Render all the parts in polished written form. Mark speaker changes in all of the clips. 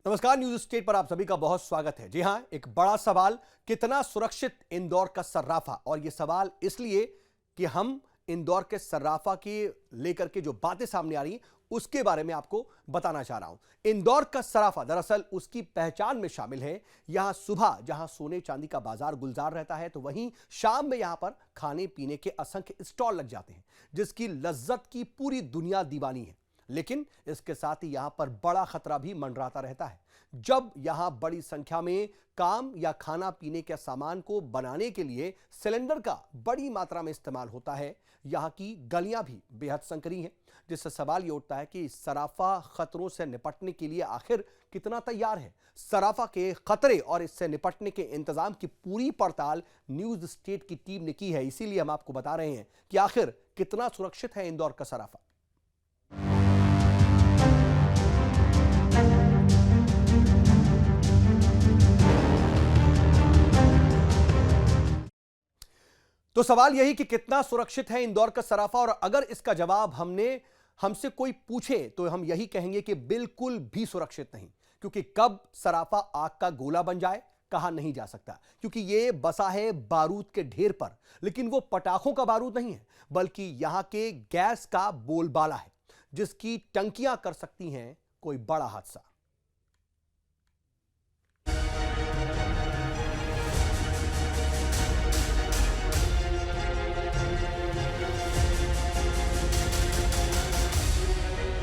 Speaker 1: नमस्कार, news state पर आप सभी का बहुत स्वागत है। जी हां, एक बड़ा सवाल, कितना सुरक्षित इंदौर का सर्राफा। और यह सवाल इसलिए कि हम इंदौर के सर्राफा की लेकर के जो बातें सामने आ रही हैं उसके बारे में आपको बताना चाह रहा हूं। इंदौर का सर्राफा दरअसल उसकी पहचान में शामिल है। यहां सुबह जहां सोने चांदी का बाजार गुलजार रहता है, तो वहीं शाम में यहां पर खाने पीने के असंख्य स्टॉल लग जाते हैं, जिसकी लज्जत की पूरी दुनिया दीवानी है। लेकिन इसके साथ ही यहां पर बड़ा खतरा भी मंडराता रहता है। जब यहां बड़ी संख्या में काम या खाना पीने के सामान को बनाने के लिए सिलेंडर का बड़ी मात्रा में इस्तेमाल होता है, यहां की गलियां भी बेहद संकरी हैं, जिससे सवाल यह उठता है कि सराफा खतरों से निपटने के लिए आखिर कितना तैयार है। सराफा के खतरे और इससे निपटने के इंतजाम की पूरी पड़ताल न्यूज स्टेट की टीम ने की है। इसीलिए हम आपको बता रहे हैं कि आखिर कितना सुरक्षित है इंदौर का सराफा। तो सवाल यही कि कितना सुरक्षित है इंदौर का सराफा, और अगर इसका जवाब हमसे कोई पूछे तो हम यही कहेंगे कि बिल्कुल भी सुरक्षित नहीं। क्योंकि कब सराफा आग का गोला बन जाए कहा नहीं जा सकता, क्योंकि यह बसा है बारूद के ढेर पर। लेकिन वो पटाखों का बारूद नहीं है, बल्कि यहां के गैस का बोलबाला है, जिसकी टंकियां कर सकती हैं कोई बड़ा हादसा।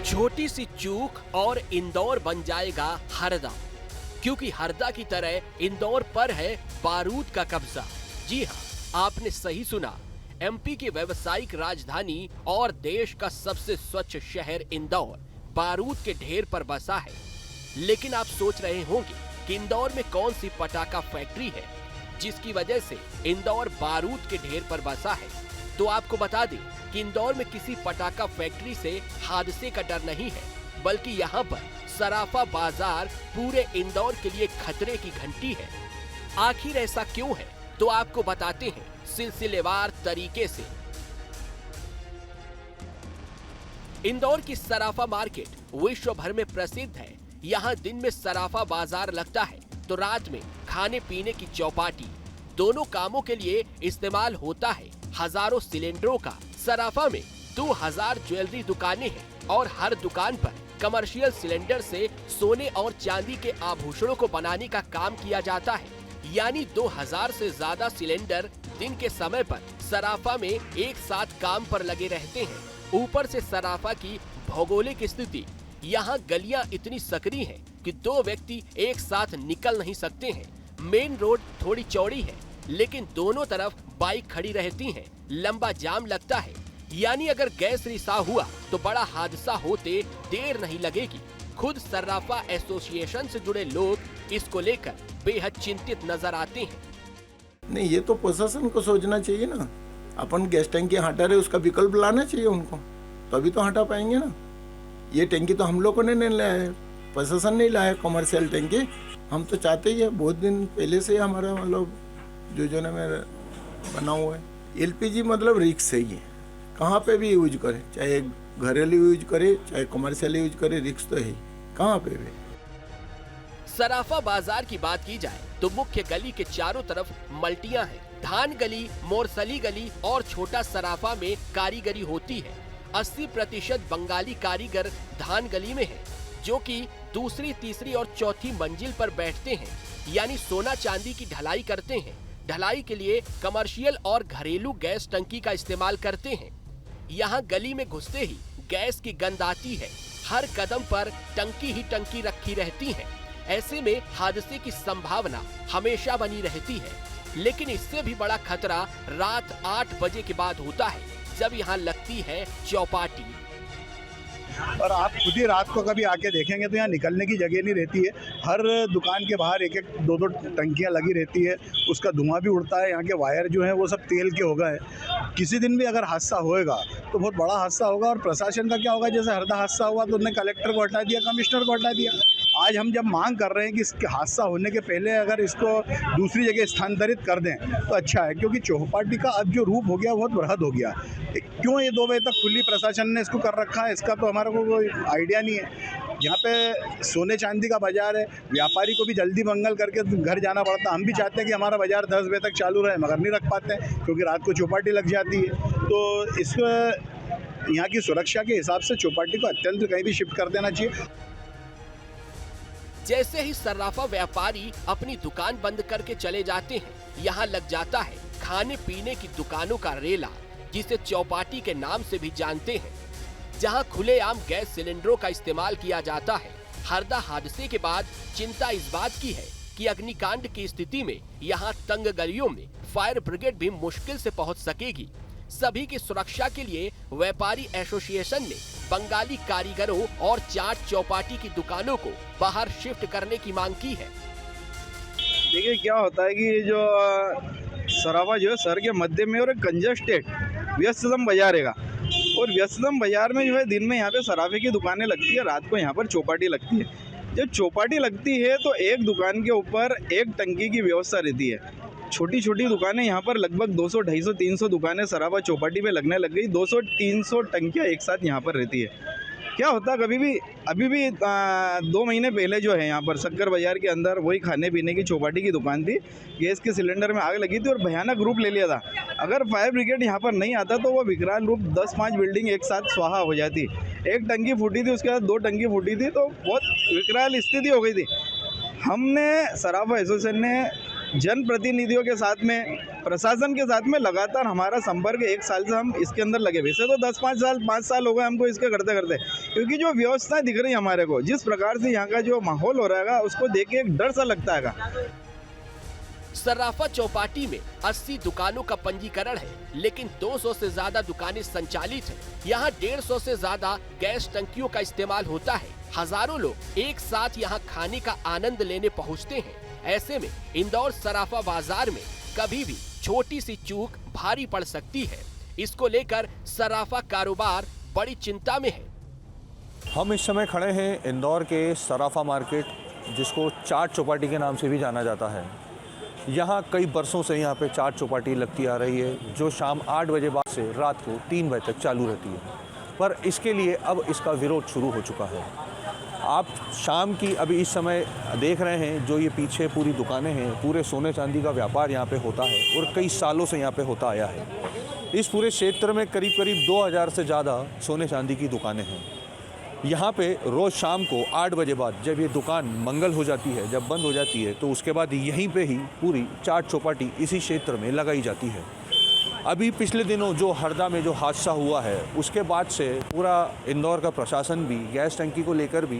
Speaker 2: छोटी सी चूक और इंदौर बन जाएगा हरदा, क्योंकि हरदा की तरह इंदौर पर है बारूद का कब्जा। जी हाँ, आपने सही सुना। एमपी की व्यावसायिक राजधानी और देश का सबसे स्वच्छ शहर इंदौर बारूद के ढेर पर बसा है। लेकिन आप सोच रहे होंगे कि इंदौर में कौन सी पटाखा फैक्ट्री है जिसकी वजह से इंदौर बारूद के ढेर पर बसा है। तो आपको बता दें कि इंदौर में किसी पटाखा फैक्ट्री से हादसे का डर नहीं है, बल्कि यहाँ पर सराफा बाजार पूरे इंदौर के लिए खतरे की घंटी है। आखिर ऐसा क्यों है, तो आपको बताते हैं सिलसिलेवार तरीके से। इंदौर की सराफा मार्केट विश्व भर में प्रसिद्ध है। यहाँ दिन में सराफा बाजार लगता है तो रात में खाने पीने की चौपाटी, दोनों कामों के लिए इस्तेमाल होता है। हजारों सिलेंडरों का सराफा में 2000 ज्वेलरी दुकानें हैं और हर दुकान पर कमर्शियल सिलेंडर से सोने और चांदी के आभूषणों को बनाने का काम किया जाता है। यानी 2000 से ज्यादा सिलेंडर दिन के समय पर सराफा में एक साथ काम पर लगे रहते हैं। ऊपर से सराफा की भौगोलिक स्थिति, यहाँ गलियां इतनी सकरी हैं कि दो व्यक्ति एक साथ निकल नहीं सकते हैं। मेन रोड थोड़ी चौड़ी है, लेकिन दोनों तरफ बाइक खड़ी रहती हैं। लंबा जाम लगता है, यानी अगर गैस रिसाव हुआ तो बड़ा हादसा होते देर नहीं लगेगी। खुद सर्राफा एसोसिएशन से जुड़े लोग इसको लेकर बेहद चिंतित नजर आते हैं।
Speaker 3: नहीं, ये तो प्रशासन को सोचना चाहिए ना। अपन गैस टैंकी हटा रहे, उसका विकल्प लाना चाहिए उनको, तभी तो हटा पाएंगे ना। ये टैंकी तो हम लोगों ने नहीं लाया है, प्रशासन नहीं लाया कमर्शियल टैंकी। हम तो चाहते ही है, बहुत दिन पहले से हमारा मतलब योजना में बना हुआ है। एलपीजी मतलब रिक्स है, ये कहाँ पे भी यूज करे, चाहे घरेलू यूज करे चाहे कमर्शियल यूज करे, रिक्स तो है कहाँ पे भी।
Speaker 2: सराफा बाजार की बात की जाए तो मुख्य गली के चारों तरफ मल्टियां हैं। धान गली, मोरसली गली और छोटा सराफा में कारीगरी होती है। 80% बंगाली कारीगर धान गली में है, जो कि दूसरी, तीसरी और चौथी मंजिल पर बैठते हैं, यानी सोना चांदी की ढलाई करते हैं। ढलाई के लिए कमर्शियल और घरेलू गैस टंकी का इस्तेमाल करते हैं। यहाँ गली में घुसते ही गैस की गंध आती है। हर कदम पर टंकी ही टंकी रखी रहती है। ऐसे में हादसे की संभावना हमेशा बनी रहती है। लेकिन इससे भी बड़ा खतरा रात 8 बजे के बाद होता है, जब यहाँ लगती है चौपाटी।
Speaker 4: और आप खुद ही रात को कभी आके देखेंगे तो यहाँ निकलने की जगह नहीं रहती है। हर दुकान के बाहर एक एक दो टंकियाँ लगी रहती है, उसका धुआं भी उड़ता है। यहाँ के वायर जो हैं वो सब तेल के हो गए। किसी दिन भी अगर हादसा होएगा तो बहुत बड़ा हादसा होगा। और प्रशासन का क्या होगा, जैसे हरदा हादसा हुआ तो उन्होंने कलेक्टर को हटा दिया, कमिश्नर को हटा दिया। आज हम जब मांग कर रहे हैं कि इसके हादसा होने के पहले अगर इसको दूसरी जगह स्थानांतरित कर दें तो अच्छा है, क्योंकि चौपाटी का अब जो रूप हो गया बहुत बृहद हो गया। क्यों ये 2 बजे तक खुली प्रशासन ने इसको कर रखा है, इसका तो हमारे को कोई आइडिया नहीं है। यहाँ पे सोने चांदी का बाजार है, व्यापारी को भी जल्दी मंगल करके घर जाना पड़ता है। हम भी चाहते हैं कि हमारा बाजार 10 बजे तक चालू रहे, मगर नहीं रख पाते हैं क्योंकि रात को चौपाटी लग जाती है। तो इस यहाँ की सुरक्षा के हिसाब से चौपाटी को अत्यंत कहीं भी शिफ्ट कर देना चाहिए।
Speaker 2: जैसे ही सर्राफा व्यापारी अपनी दुकान बंद करके चले जाते हैं, यहाँ लग जाता है खाने पीने की दुकानों का रेला, जिसे चौपाटी के नाम से भी जानते हैं, जहाँ खुलेआम गैस सिलेंडरों का इस्तेमाल किया जाता है। हरदा हादसे के बाद चिंता इस बात की है कि अग्निकांड की स्थिति में यहाँ तंग गलियों में फायर ब्रिगेड भी मुश्किल से पहुँच सकेगी। सभी की सुरक्षा के लिए व्यापारी एसोसिएशन ने बंगाली कारीगरों और चाट चौपाटी की दुकानों को बाहर शिफ्ट करने की मांग की है।
Speaker 5: देखिए क्या होता है कि ये जो सराफा जो है शहर के मध्य में और एक कंजस्टेड व्यस्ततम बाजार है और व्यस्ततम बाजार में जो है दिन में यहाँ पे सराफे की दुकानें लगती है, रात को यहाँ पर चौपाटी लगती है। जब चौपाटी लगती है तो एक दुकान के ऊपर एक टंकी की व्यवस्था रहती है। छोटी छोटी दुकानें यहाँ पर लगभग 200, 250, 300 दुकानें सराफा चौपाटी पे लगने लग गई। 200, 300 टंकियाँ एक साथ यहाँ पर रहती है। क्या होता है अभी भी 2 महीने पहले जो है यहाँ पर शक्कर बाजार के अंदर वही खाने पीने की चौपाटी की दुकान थी, गैस के सिलेंडर में आग लगी थी और भयानक रूप ले लिया था। अगर फायर ब्रिगेड यहाँ पर नहीं आता तो वो विकराल रूप 10-5 बिल्डिंग एक साथ स्वाहा हो जाती। एक टंकी फूटी थी, उसके बाद 2 टंकी फूटी थी, तो बहुत विकराल स्थिति हो गई थी। हमने सराफा एसोसिएशन ने जनप्रतिनिधियों के साथ में, प्रशासन के साथ में लगातार हमारा संपर्क 1 साल से हम इसके अंदर लगे। वैसे तो 5 साल हो गए हमको इसके करते करते, क्योंकि जो व्यवस्था दिख रही है हमारे को, जिस प्रकार से यहाँ का जो माहौल हो रहा है उसको देख के एक डर सा लगता है।
Speaker 2: सर्राफा चौपाटी में 80 दुकानों का पंजीकरण है, लेकिन 200 से ज्यादा दुकानें संचालित हैं। यहाँ 150 से ज्यादा गैस टंकियों का इस्तेमाल होता है। हजारों लोग एक साथ यहाँ खाने का आनंद लेने पहुँचते हैं। ऐसे में इंदौर सराफा बाजार में कभी भी छोटी सी चूक भारी पड़ सकती है। इसको लेकर सराफा कारोबार बड़ी चिंता में है।
Speaker 6: हम इस समय खड़े हैं इंदौर के सराफा मार्केट, जिसको चाट चौपाटी के नाम से भी जाना जाता है। यहाँ कई बरसों से यहाँ पे चाट चौपाटी लगती आ रही है, जो शाम 8 बजे बाद से रात को 3 बजे तक चालू रहती है। पर इसके लिए अब इसका विरोध शुरू हो चुका है। आप शाम की अभी इस समय देख रहे हैं, जो ये पीछे पूरी दुकानें हैं, पूरे सोने चांदी का व्यापार यहाँ पे होता है और कई सालों से यहाँ पे होता आया है। इस पूरे क्षेत्र में करीब 2000 से ज़्यादा सोने चांदी की दुकानें हैं। यहाँ पे रोज़ शाम को 8 बजे बाद जब ये दुकान मंगल हो जाती है, जब बंद हो जाती है, तो उसके बाद यहीं पे ही पूरी चाट चौपाटी इसी क्षेत्र में लगाई जाती है। अभी पिछले दिनों जो हरदा में जो हादसा हुआ है, उसके बाद से पूरा इंदौर का प्रशासन भी गैस टंकी को लेकर भी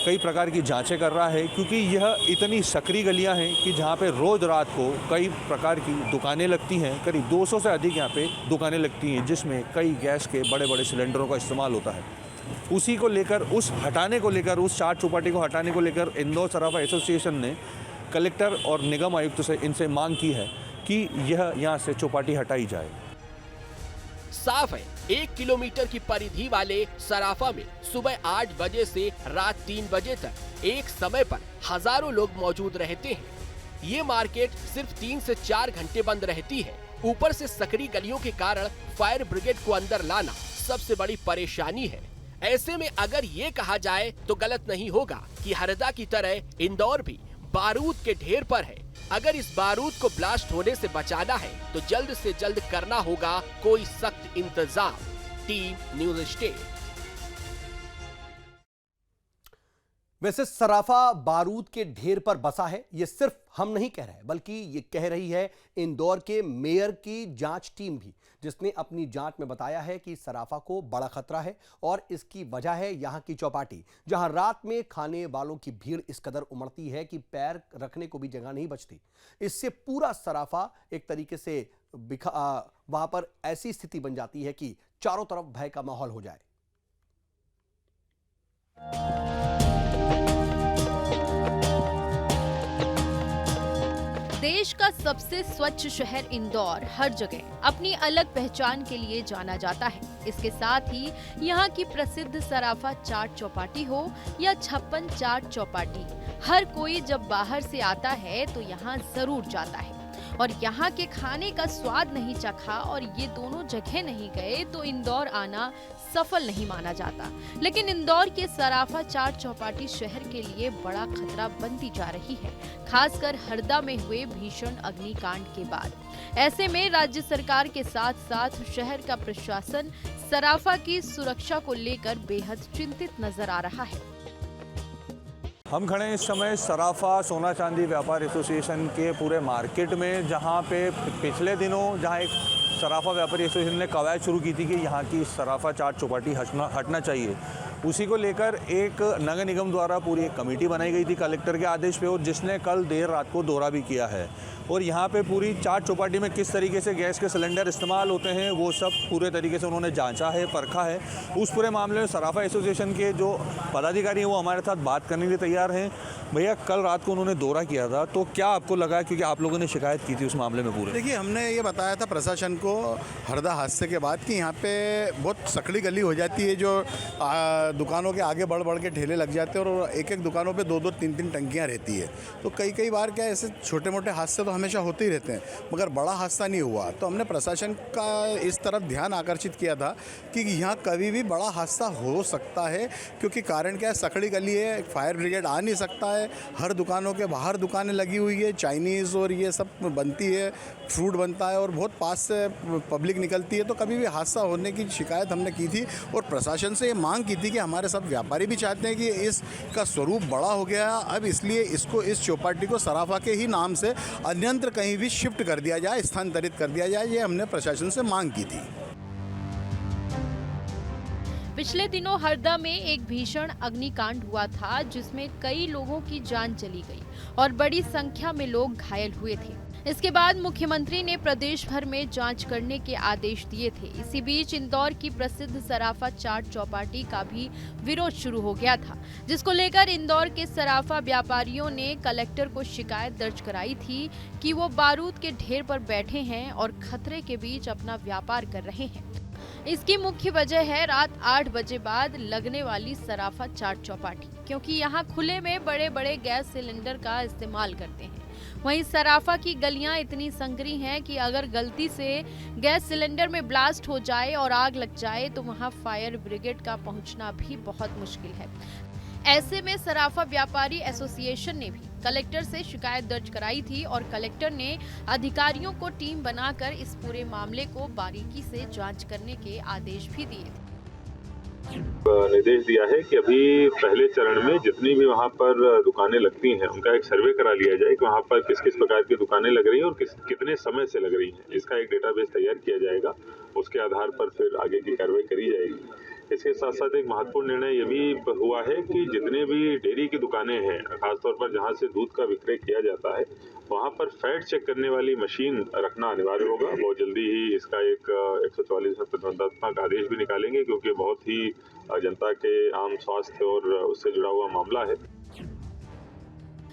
Speaker 6: कई प्रकार की जांचें कर रहा है, क्योंकि यह इतनी सकरी गलियां हैं कि जहां पे रोज़ रात को कई प्रकार की दुकानें लगती हैं। करीब 200 से अधिक यहां पे दुकानें लगती हैं, जिसमें कई गैस के बड़े बड़े सिलेंडरों का इस्तेमाल होता है। उसी को लेकर, उस चाट चौपाटी को हटाने को लेकर इंदौर सराफा एसोसिएशन ने कलेक्टर और निगम आयुक्त से इनसे मांग की है कि यह यहाँ से चौपाटी हटाई जाए।
Speaker 2: साफ है, 1 किलोमीटर की परिधि वाले सराफा में सुबह 8 बजे से रात 3 बजे तक एक समय पर हजारों लोग मौजूद रहते हैं। ये मार्केट सिर्फ 3 से 4 घंटे बंद रहती है। ऊपर से सकरी गलियों के कारण फायर ब्रिगेड को अंदर लाना सबसे बड़ी परेशानी है। ऐसे में अगर ये कहा जाए तो गलत नहीं होगा कि हरदा की तरह इंदौर भी बारूद के ढेर पर है। अगर इस बारूद को ब्लास्ट होने से बचाना है तो जल्द से जल्द करना होगा कोई सख्त इंतजाम। Team news state.
Speaker 1: वैसे सराफा बारूद के ढेर पर बसा है, ये सिर्फ हम नहीं कह रहे, बल्कि ये कह रही है इंदौर के मेयर की जांच टीम भी, जिसने अपनी जांच में बताया है कि सराफा को बड़ा खतरा है और इसकी वजह है यहाँ की चौपाटी, जहां रात में खाने वालों की भीड़ इस कदर उमड़ती है कि पैर रखने को भी जगह नहीं बचती। इससे पूरा सराफा एक तरीके से वहां पर ऐसी स्थिति बन जाती है कि चारों तरफ भय का माहौल हो जाए।
Speaker 7: देश का सबसे स्वच्छ शहर इंदौर हर जगह अपनी अलग पहचान के लिए जाना जाता है। इसके साथ ही यहाँ की प्रसिद्ध सराफा चाट चौपाटी हो या 56 चाट चौपाटी, हर कोई जब बाहर से आता है तो यहाँ जरूर जाता है और यहाँ के खाने का स्वाद नहीं चखा और ये दोनों जगह नहीं गए तो इंदौर आना सफल नहीं माना जाता। लेकिन इंदौर के सराफा चाट चौपाटी शहर के लिए बड़ा खतरा बनती जा रही है, खासकर हरदा में हुए भीषण अग्निकांड के बाद। ऐसे में राज्य सरकार के साथ साथ शहर का प्रशासन सराफा की सुरक्षा को लेकर बेहद चिंतित नजर आ रहा है।
Speaker 6: हम खड़े हैं इस समय सराफा सोना चांदी व्यापार एसोसिएशन के पूरे मार्केट में, जहां पे पिछले दिनों जहां एक सराफा व्यापारी एसोसिएशन ने कवायद शुरू की थी कि यहाँ की सराफा चाट चौपाटी हटना चाहिए। उसी को लेकर एक नगर निगम द्वारा पूरी एक कमेटी बनाई गई थी कलेक्टर के आदेश पे, और जिसने कल देर रात को दौरा भी किया है। और यहाँ पे पूरी चाट चौपाटी में किस तरीके से गैस के सिलेंडर इस्तेमाल होते हैं वो सब पूरे तरीके से उन्होंने जांचा है, परखा है। उस पूरे मामले में सराफा एसोसिएशन के जो पदाधिकारी हैं वो हमारे साथ बात करने के लिए तैयार हैं। भैया, कल रात को उन्होंने दौरा किया था, तो क्या आपको लगा, क्योंकि आप लोगों ने शिकायत की थी उस मामले में पूरे?
Speaker 4: देखिए, हमने ये बताया था प्रशासन को हरदा हादसे के बाद कि यहाँ पे बहुत सकड़ी गली हो जाती है, जो दुकानों के आगे बढ़ के ठेले लग जाते हैं और एक एक दुकानों पे 2-2 3-3 टंकियाँ रहती है। तो कई बार क्या ऐसे छोटे मोटे हादसे तो हमेशा होते ही रहते हैं, मगर बड़ा हादसा नहीं हुआ। तो हमने प्रशासन का इस तरफ ध्यान आकर्षित किया था कि यहाँ कभी भी बड़ा हादसा हो सकता है, क्योंकि कारण क्या है, सकड़ी गली है, फायर ब्रिगेड आ नहीं सकता है, हर दुकानों के बाहर दुकानें लगी हुई है, चाइनीज़ और ये सब बनती है, फ्रूट बनता है और बहुत पास से पब्लिक निकलती है। तो कभी भी हादसा होने की शिकायत हमने की थी और प्रशासन से ये मांग की थी कि हमारे सब व्यापारी भी चाहते हैं कि इसका स्वरूप बड़ा हो गया, अब इसलिए इसको इस चौपाटी को सराफा के ही नाम से अन्यंत्र कहीं भी शिफ्ट कर दिया जाए, स्थानांतरित कर दिया जाए। ये हमने प्रशासन से मांग की थी।
Speaker 7: पिछले दिनों हरदा में एक भीषण अग्निकांड हुआ था, जिसमें कई लोगों की जान चली गई और बड़ी संख्या में लोग घायल हुए थे। इसके बाद मुख्यमंत्री ने प्रदेश भर में जांच करने के आदेश दिए थे। इसी बीच इंदौर की प्रसिद्ध सराफा चाट चौपाटी का भी विरोध शुरू हो गया था, जिसको लेकर इंदौर के सराफा व्यापारियों ने कलेक्टर को शिकायत दर्ज कराई थी कि वो बारूद के ढेर पर बैठे हैं और खतरे के बीच अपना व्यापार कर रहे हैं। इसकी मुख्य वजह है रात 8 बजे बाद लगने वाली सराफा चाट चौपाटी, क्योंकि यहाँ खुले में बड़े बड़े गैस सिलेंडर का इस्तेमाल करते हैं। वहीं सराफा की गलियां इतनी संकरी हैं कि अगर गलती से गैस सिलेंडर में ब्लास्ट हो जाए और आग लग जाए तो वहां फायर ब्रिगेड का पहुंचना भी बहुत मुश्किल है। ऐसे में सराफा व्यापारी एसोसिएशन ने भी कलेक्टर से शिकायत दर्ज कराई थी और कलेक्टर ने अधिकारियों को टीम बनाकर इस पूरे मामले को बारीकी से जांच करने के आदेश भी दिए थे।
Speaker 8: निर्देश दिया है कि अभी पहले चरण में जितनी भी वहाँ पर दुकानें लगती हैं उनका एक सर्वे करा लिया जाए कि वहाँ पर किस किस प्रकार की दुकानें लग रही हैं और कितने समय से लग रही हैं। इसका एक डेटाबेस तैयार किया जाएगा, उसके आधार पर फिर आगे की कार्रवाई करी जाएगी। इसके साथ साथ एक महत्वपूर्ण निर्णय ये भी हुआ है कि जितने भी डेयरी की दुकानें हैं, खासतौर पर जहाँ से दूध का विक्रय किया जाता है, वहाँ पर फैट चेक करने वाली मशीन रखना अनिवार्य होगा। बहुत जल्दी ही इसका एक 144 में प्रतिबंधात्मक आदेश भी निकालेंगे, क्योंकि बहुत ही जनता के आम स्वास्थ्य और उससे जुड़ा हुआ मामला है।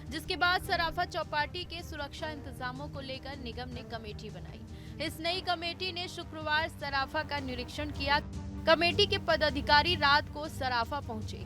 Speaker 7: जिसके बाद सराफा चौपाटी के सुरक्षा इंतजामों को लेकर निगम ने कमेटी बनाई। इस नई कमेटी ने शुक्रवार सराफा का निरीक्षण किया। कमेटी के पदाधिकारी रात को सराफा पहुंचे।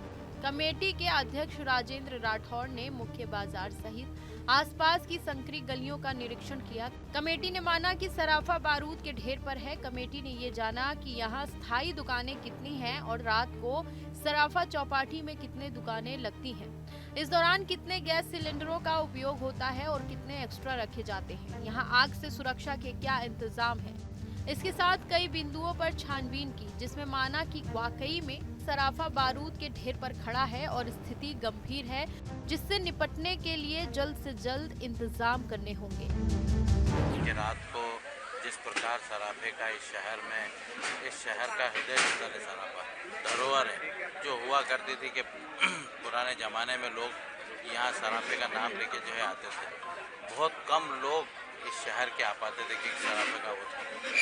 Speaker 7: कमेटी के अध्यक्ष राजेंद्र राठौड़ ने मुख्य बाजार सहित आसपास की संकरी गलियों का निरीक्षण किया। कमेटी ने माना कि सराफा बारूद के ढेर पर है। कमेटी ने ये जाना कि यहाँ स्थायी दुकानें कितनी हैं और रात को सराफा चौपाटी में कितने दुकानें लगती हैं। इस दौरान कितने गैस सिलेंडरों का उपयोग होता है और कितने एक्स्ट्रा रखे जाते हैं। यहाँ आग से सुरक्षा के क्या इंतजाम है। इसके साथ कई बिंदुओं पर छानबीन की, जिसमें माना कि वाकई में सराफा बारूद के ढेर पर खड़ा है और स्थिति गंभीर है, जिससे निपटने के लिए जल्द से जल्द इंतजाम करने होंगे।
Speaker 9: रात को जिस प्रकार सराफे का इस शहर का हृदय स्थल है सराफा, धरोहर है, जो हुआ करती थी कि पुराने ज़माने में लोग यहाँ सराफे का नाम लेके जो है आते थे। बहुत कम लोग इस शहर के आ पाते थे कि सराफे का वो था।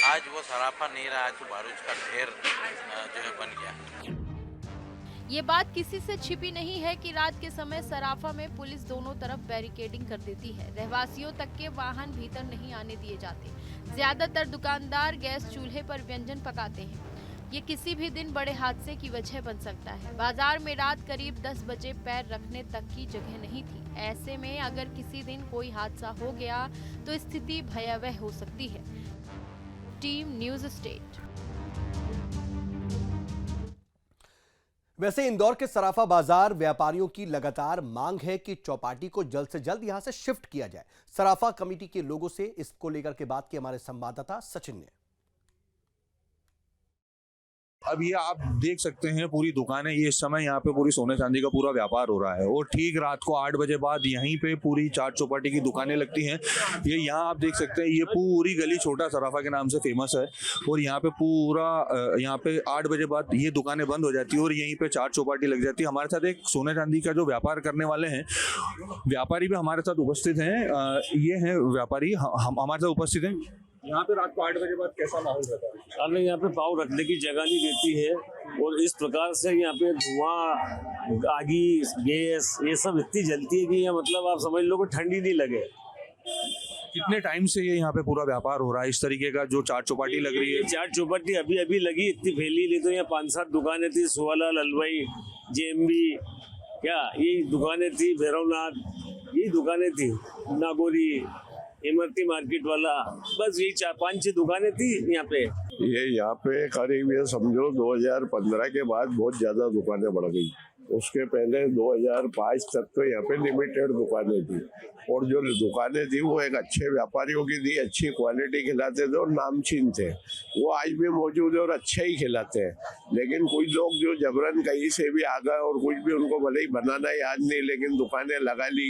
Speaker 9: आज वो सराफा नहीं रहा, आज तो बारूद का ढेर जो है बन गया।
Speaker 7: ये बात किसी से छिपी नहीं है कि रात के समय सराफा में पुलिस दोनों तरफ बैरिकेडिंग कर देती है। रहवासियों तक के वाहन भीतर नहीं आने दिए जाते। ज्यादातर दुकानदार गैस चूल्हे पर व्यंजन पकाते हैं। ये किसी भी दिन बड़े हादसे की वजह बन सकता है। बाजार में रात करीब 10 बजे पैर रखने तक की जगह नहीं थी। ऐसे में अगर किसी दिन कोई हादसा हो गया तो स्थिति भयावह हो सकती है। Team news state.
Speaker 1: वैसे इंदौर के सराफा बाजार व्यापारियों की लगातार मांग है कि चौपाटी को जल्द से जल्द यहां से शिफ्ट किया जाए। सराफा कमेटी के लोगों से इसको लेकर के बात की हमारे संवाददाता सचिन ने।
Speaker 6: अब ये आप देख सकते हैं पूरी दुकानें, ये इस समय यहाँ पे पूरी सोने चांदी का पूरा व्यापार हो रहा है और ठीक रात को 8 बजे बाद यहीं पे पूरी चाट चौपाटी की दुकानें लगती हैं। ये यहाँ आप देख सकते हैं, ये पूरी गली छोटा सराफा के नाम से फेमस है और यहाँ पे पूरा यहाँ पे 8 बजे बाद ये दुकानें बंद हो जाती है और यहीं पे चाट चौपाटी लग जाती है। हमारे साथ एक सोने चांदी का जो व्यापार करने वाले हैं व्यापारी भी हमारे साथ उपस्थित हैं। ये हैं व्यापारी, हम हमारे साथ उपस्थित हैं। यहाँ पे रात को 8 बजे बाद कैसा माहौल रहता है?
Speaker 10: अरे यहाँ पे पाँव रखने की जगह नहीं रहती है और इस प्रकार से यहाँ पे धुआं, आगी, गैस ये सब इतनी जलती है कि यहाँ मतलब आप समझ लो कि ठंडी नहीं लगे।
Speaker 6: कितने टाइम से ये यहाँ पे पूरा व्यापार हो रहा है इस तरीके का जो चाट चौपाटी लग रही है?
Speaker 10: चाट चौपाटी अभी अभी लगी, इतनी फैली नहीं तो यहाँ 5-7 दुकानें थी। सुवालाल, अलवाई, जेएमबी, क्या यही दुकानें थी, भैरवनाथ यही दुकानें थी, नागौरी, इमरती मार्केट वाला, बस यही 4-5-6 दुकानें थी यहाँ पे।
Speaker 11: यहाँ पे करीब ये समझो 2015 के बाद बहुत ज्यादा दुकानें बढ़ गई। उसके पहले 2005 तक तो यहाँ पे लिमिटेड दुकानें थी और जो दुकानें थी वो एक अच्छे व्यापारियों की थी, अच्छी क्वालिटी खिलाते थे और नामचीन थे। वो आज भी मौजूद है और अच्छा ही खिलाते हैं। लेकिन कुछ लोग जो जबरन कहीं से भी आ गए और कुछ भी उनको भले ही बनाना याद नहीं लेकिन दुकानें लगा ली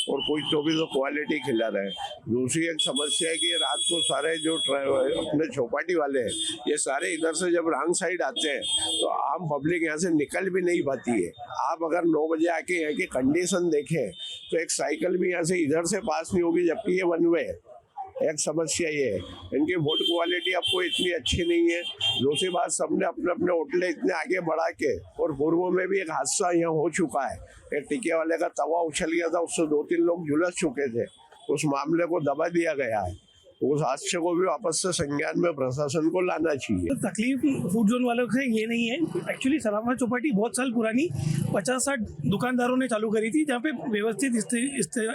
Speaker 11: और कुछ तो भी तो क्वालिटी खिला रहे हैं। दूसरी एक समस्या है कि रात को सारे जो अपने चौपाटी वाले हैं ये सारे इधर से जब रॉन्ग साइड आते हैं तो आम पब्लिक यहाँ से निकल भी नहीं पाती है। आप अगर 9 बजे आके यहाँ की कंडीशन देखें तो एक साइकिल भी यहाँ से इधर से पास नहीं होगी जबकि ये वन वे है। एक समस्या ये है, इनकी वोट क्वालिटी आपको इतनी अच्छी नहीं है। दूसरी बात, सबने अपने अपने होटलें इतने आगे बढ़ा के, और पूर्व में भी एक हादसा यहाँ हो चुका है। एक टिके वाले का तवा उछल गया था, उससे 2-3 लोग झुलस चुके थे। उस मामले को दबा दिया गया है। उस हादसे को भी वापस से संज्ञान में प्रशासन को लाना चाहिए।
Speaker 12: तो तकलीफ फूड जोन वालों से ये नहीं है। एक्चुअली सराफा चौपाटी बहुत साल पुरानी 50-60 दुकानदारों ने चालू करी थी, जहाँ पे व्यवस्थित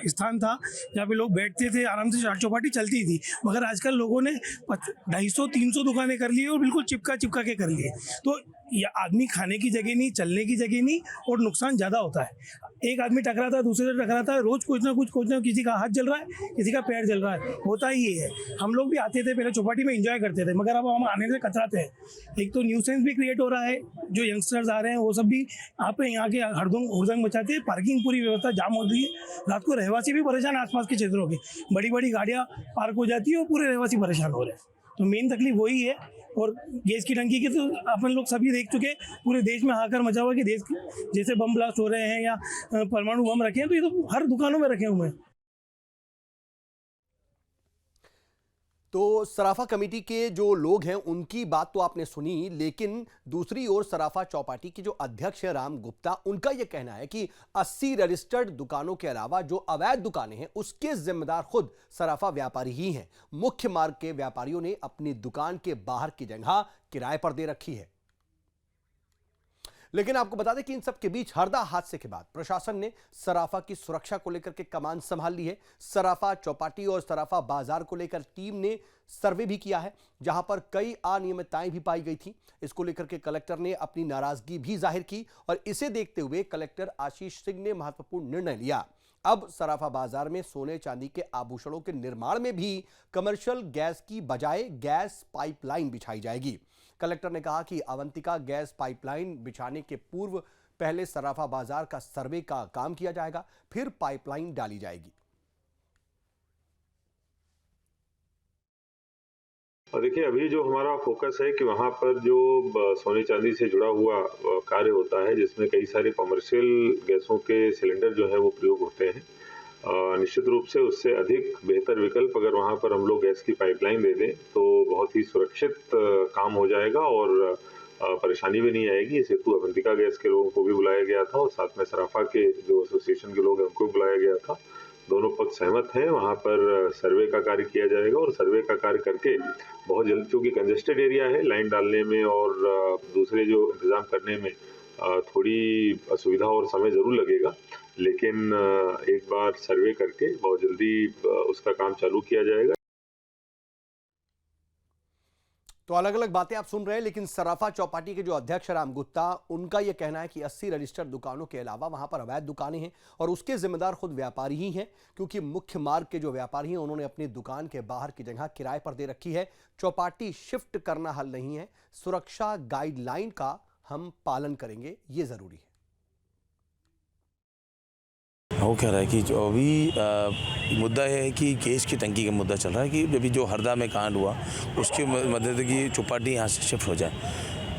Speaker 12: स्थान था, जहाँ पे लोग बैठते थे, आराम से चाट चौपाटी चलती थी। मगर आजकल लोगों ने 250-300 दुकानें कर ली और बिल्कुल चिपका के कर लिए। तो ये आदमी खाने की जगह नहीं, चलने की जगह नहीं और नुकसान ज़्यादा होता है। एक आदमी टकराता है, दूसरे से टकराता है, रोज कुछ ना कुछ किसी का हाथ जल रहा है, किसी का पैर जल रहा है, होता ही ये है। हम लोग भी आते थे पहले चौपाटी में, एंजॉय करते थे, मगर अब हम आने से कतराते हैं। एक तो न्यूसेंस भी क्रिएट हो रहा है, जो यंगस्टर्स आ रहे हैं वो सब भी आप यहाँ के हुड़दंग मचाते हैं। पार्किंग पूरी व्यवस्था जाम हो रही है। रात को रहवासी भी परेशान, आसपास के क्षेत्रों के बड़ी बड़ी गाड़ियाँ पार्क हो जाती है और पूरे रहवासी परेशान हो रहे हैं। तो मेन तकलीफ वही है। और गैस की टंकी की तो अपन लोग सभी देख चुके, पूरे देश में हाहाकार मचा हुआ कि देश जैसे बम ब्लास्ट हो रहे हैं या परमाणु बम रखे हैं, तो ये तो हर दुकानों में रखे हुए हैं।
Speaker 1: तो सराफा कमेटी के जो लोग हैं उनकी बात तो आपने सुनी, लेकिन दूसरी ओर सराफा चौपाटी के जो अध्यक्ष हैं राम गुप्ता, उनका यह कहना है कि 80 रजिस्टर्ड दुकानों के अलावा जो अवैध दुकानें हैं उसके जिम्मेदार खुद सराफा व्यापारी ही हैं। मुख्य मार्ग के व्यापारियों ने अपनी दुकान के बाहर की जगह किराए पर दे रखी है। लेकिन आपको बता दें कि इन सब के बीच हरदा हादसे के बाद प्रशासन ने सराफा की सुरक्षा को लेकर के कमान संभाल ली है। सराफा चौपाटी और सराफा बाजार को लेकर टीम ने सर्वे भी किया है, जहां पर कई अनियमितताएं भी पाई गई थी। इसको लेकर के कलेक्टर ने अपनी नाराजगी भी जाहिर की और इसे देखते हुए कलेक्टर आशीष सिंह ने महत्वपूर्ण निर्णय लिया। अब सराफा बाजार में सोने चांदी के आभूषणों के निर्माण में भी कमर्शियल गैस की बजाय गैस पाइपलाइन बिछाई जाएगी। कलेक्टर ने कहा कि अवंतिका गैस पाइपलाइन बिछाने के पूर्व पहले सराफा बाजार का सर्वे का काम किया जाएगा, फिर पाइपलाइन डाली जाएगी।
Speaker 8: और देखिए, अभी जो हमारा फोकस है कि वहाँ पर जो सोने चांदी से जुड़ा हुआ कार्य होता है, जिसमें कई सारे कमर्शियल गैसों के सिलेंडर जो है वो प्रयोग होते हैं, निश्चित रूप से उससे अधिक बेहतर विकल्प अगर वहाँ पर हम लोग गैस की पाइपलाइन दे दें तो बहुत ही सुरक्षित काम हो जाएगा और परेशानी भी नहीं आएगी। इस हेतु अवंतिका गैस के लोगों को भी बुलाया गया था और साथ में सराफा के जो एसोसिएशन के लोग हैं उनको भी बुलाया गया था। दोनों पक्ष सहमत हैं, वहाँ पर सर्वे का कार्य किया जाएगा और सर्वे का कार्य करके बहुत जल्द, चूँकि कंजेस्टेड एरिया है, लाइन डालने में और दूसरे जो इंतज़ाम करने में थोड़ी असुविधा और समय ज़रूर लगेगा, लेकिन एक बार सर्वे करके बहुत जल्दी उसका काम चालू किया जाएगा।
Speaker 1: तो अलग अलग बातें आप सुन रहे हैं, लेकिन सराफा चौपाटी के जो अध्यक्ष राम गुप्ता, उनका यह कहना है कि 80 रजिस्टर्ड दुकानों के अलावा वहां पर अवैध दुकानें हैं और उसके जिम्मेदार खुद व्यापारी ही हैं, क्योंकि मुख्य मार्ग के जो व्यापारी हैं उन्होंने अपनी दुकान के बाहर की जगह किराए पर दे रखी है। चौपाटी शिफ्ट करना हल नहीं है, सुरक्षा गाइडलाइन का हम पालन करेंगे, ये जरूरी है।
Speaker 13: वो कह रहा है कि जो अभी मुद्दा है कि गैस की टंकी का मुद्दा चल रहा है कि अभी जो हरदा में कांड हुआ उसके मदद की चौपाटी यहाँ से शिफ्ट हो जाए।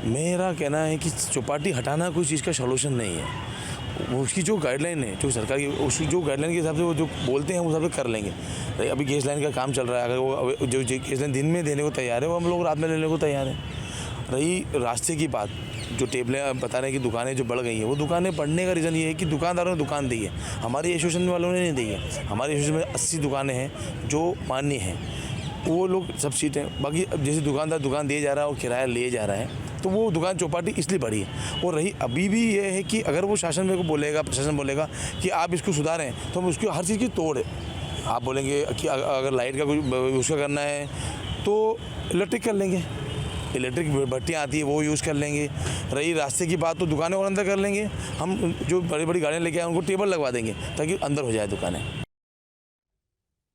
Speaker 13: मेरा कहना है कि चौपाटी हटाना कोई चीज़ का सॉल्यूशन नहीं है। उसकी जो गाइडलाइन है, जो सरकार की, उसकी जो गाइडलाइन के हिसाब से वो जो बोलते हैं उस हिसाब से कर लेंगे। अभी गैस लाइन का काम चल रहा है, अगर वो जो गैस लाइन दिन में देने को तैयार है वो हम लोग रात में लेने को तैयार हैं। रही रास्ते की बात, जो टेबलें बता रहे हैं कि दुकानें जो बढ़ गई हैं, वो दुकानें बढ़ने का रीज़न ये है कि दुकानदारों ने दुकान दी है, हमारी एसोसिएशन वालों ने नहीं दी है। हमारी एसोसिएशन में 80 दुकानें हैं जो मान्य हैं, वो लोग सब सीट हैं। बाकी अब जैसे दुकानदार दुकान दिए जा रहा है और किराया लिए जा रहा है, तो वो दुकान चौपाटी इसलिए बढ़ी है। और रही अभी भी ये है कि अगर वो शासन मेरे को बोलेगा, प्रशासन बोलेगा कि आप इसको सुधारें, तो हम उसकी हर चीज़ की तोड़ है। आप बोलेंगे कि अगर लाइट का कुछ उसका करना है तो इलेक्ट्रिक कर लेंगे, इलेक्ट्रिक भट्टियाँ आती है वो यूज़ कर लेंगे। रही रास्ते की बात तो दुकानें और अंदर कर लेंगे। हम जो बड़ी बड़ी गाड़ियाँ लेके आए उनको टेबल लगवा देंगे ताकि अंदर हो जाए दुकानें।